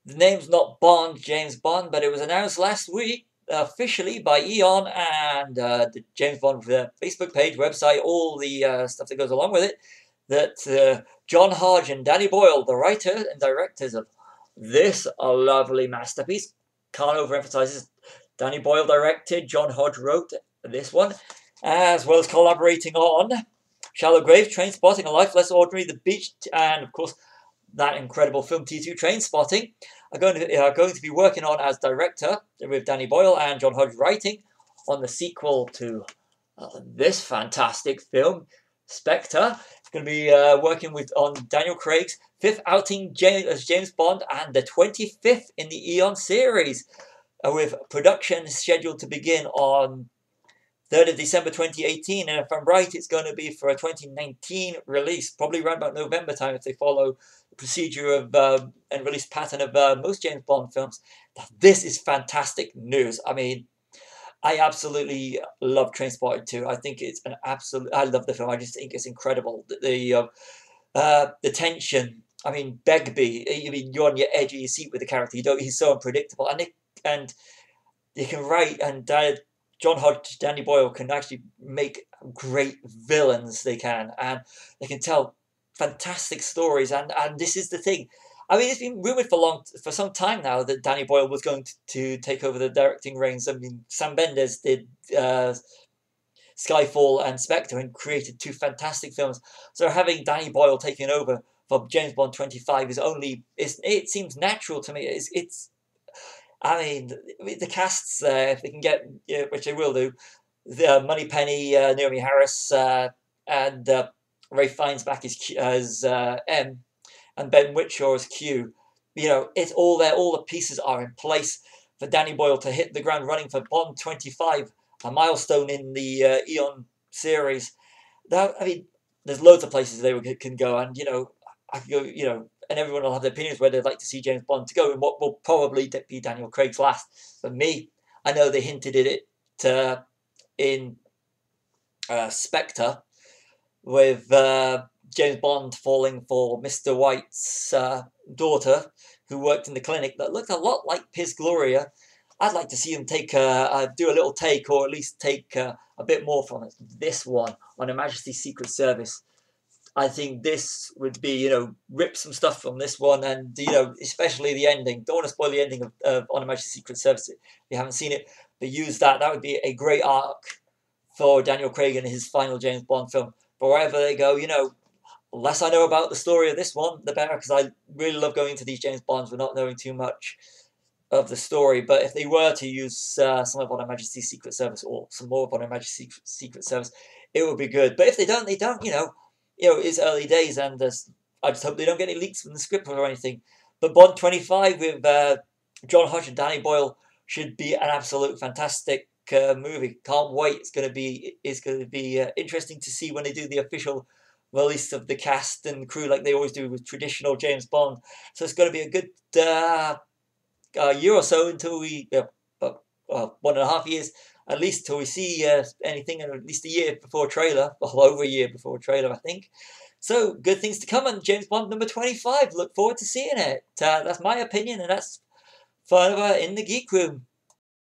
The name's not Bond, James Bond, but it was announced last week officially by Eon and the James Bond Facebook page, website, all the stuff that goes along with it, that John Hodge and Danny Boyle, the writer and directors of this lovely masterpiece, can't overemphasize this. Danny Boyle directed, John Hodge wrote this one, as well as collaborating on Shallow Grave, Trainspotting, A Life Less Ordinary, The Beach, and of course that incredible film T2 Trainspotting, are going to be working on as director with Danny Boyle and John Hodge writing on the sequel to this fantastic film, Spectre. It's going to be working on Daniel Craig's 5th outing as James Bond and the 25th in the Eon series, with production scheduled to begin on 3rd of December 2018, and if I'm right, it's going to be for a 2019 release, probably around about November time if they follow the procedure of and release pattern of most James Bond films. This is fantastic news. I mean, I absolutely love Trainspotting 2. I think it's an absolute. I love the film. I just think it's incredible. The tension. I mean, Begbie. I mean, you're on your edge of your seat with the character. He's so unpredictable, and you can write and. John Hodge, Danny Boyle can actually make great villains. They can, and they can tell fantastic stories. And this is the thing. I mean, it's been rumored for some time now that Danny Boyle was going to take over the directing reins. I mean, Sam Mendes did Skyfall and Spectre and created 2 fantastic films. So having Danny Boyle taking over for James Bond 25 it seems natural to me. I mean, the casts, if they can get, which they will do, Moneypenny, Naomi Harris, and Ray Fiennes back as M, and Ben Whishaw as Q. It's all there. All the pieces are in place for Danny Boyle to hit the ground running for Bond 25, a milestone in the Eon series. Now, I mean, there's loads of places they can go, and I could go, and everyone will have their opinions where they'd like to see James Bond to go, and what will probably be Daniel Craig's last. For me, I know they hinted at it in Spectre, with James Bond falling for Mr. White's daughter, who worked in the clinic, that looked a lot like Piz Gloria. I'd like to see him do a little take, or at least take a bit more from it. This one on Her Majesty's Secret Service. I think this would be, rip some stuff from this one, and, especially the ending. Don't want to spoil the ending of On Her Majesty's Secret Service if you haven't seen it, but use that. That would be a great arc for Daniel Craig in his final James Bond film. But wherever they go, the less I know about the story of this one, the better, because I really love going into these James Bonds with not knowing too much of the story. But if they were to use some of On Her Majesty's Secret Service, or some more of On Her Majesty's Secret Service, it would be good. But if they don't, it's early days, and I just hope they don't get any leaks from the script or anything. But Bond 25 with John Hodge and Danny Boyle should be an absolute fantastic movie. Can't wait. It's going to be interesting to see when they do the official release of the cast and crew, like they always do with traditional James Bond. So it's going to be a good year or so until we, 1.5 years at least, till we see anything, and at least a year before trailer, well, over a year before trailer, I think. So, good things to come on James Bond number 25. Look forward to seeing it. That's my opinion, and that's further in the Geek Room.